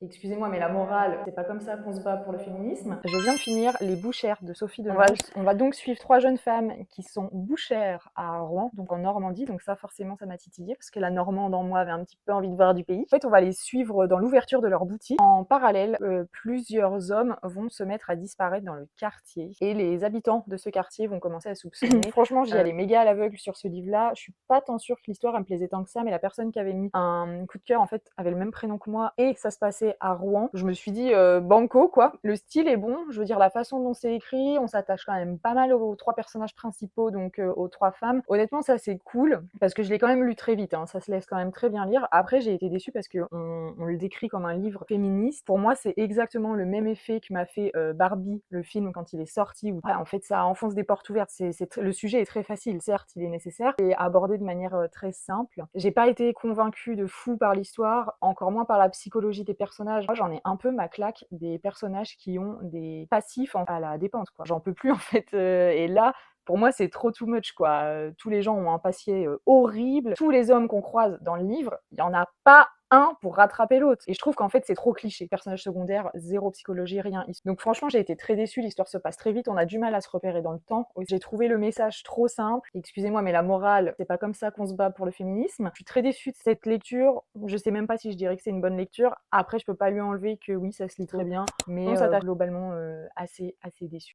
Excusez-moi, mais la morale, c'est pas comme ça qu'on se bat pour le féminisme. Je viens de finir Les Bouchères de Sophie de Lange. On va donc suivre 3 jeunes femmes qui sont bouchères à Rouen, donc en Normandie, donc ça forcément ça m'a titillée parce que la Normande en moi avait un petit peu envie de voir du pays. En fait, on va les suivre dans l'ouverture de leur boutique. En parallèle, plusieurs hommes vont se mettre à disparaître dans le quartier et les habitants de ce quartier vont commencer à soupçonner. Franchement, j'y allais méga à l'aveugle sur ce livre-là. Je suis pas tant sûre que l'histoire elle me plaisait tant que ça, mais la personne qui avait mis un coup de cœur en fait avait le même prénom que moi et que ça se passait à Rouen. Je me suis dit banco quoi. Le style est bon, je veux dire la façon dont c'est écrit, on s'attache quand même pas mal aux 3 personnages principaux, donc aux 3 femmes. Honnêtement ça c'est cool parce que je l'ai quand même lu très vite, hein. Ça se laisse quand même très bien lire. Après j'ai été déçue parce que on le décrit comme un livre féministe. Pour moi c'est exactement le même effet que m'a fait Barbie, le film quand il est sorti où en fait ça enfonce des portes ouvertes. Le sujet est très facile, certes il est nécessaire et abordé de manière très simple. J'ai pas été convaincue de fou par l'histoire, encore moins par la psychologie des personnages. Moi, j'en ai un peu ma claque des personnages qui ont des passifs à la dépente, quoi. J'en peux plus, en fait. Et là, pour moi, c'est trop too much, quoi. Tous les gens ont un passé horrible. Tous les hommes qu'on croise dans le livre, il y en a pas un pour rattraper l'autre. Et je trouve qu'en fait, c'est trop cliché. Personnage secondaire, zéro psychologie, rien. Donc franchement, j'ai été très déçue. L'histoire se passe très vite. On a du mal à se repérer dans le temps. J'ai trouvé le message trop simple. Excusez-moi, mais la morale, c'est pas comme ça qu'on se bat pour le féminisme. Je suis très déçue de cette lecture. Je sais même pas si je dirais que c'est une bonne lecture. Après, je peux pas lui enlever que oui, ça se lit très bien. Mais on s'attache globalement assez déçue.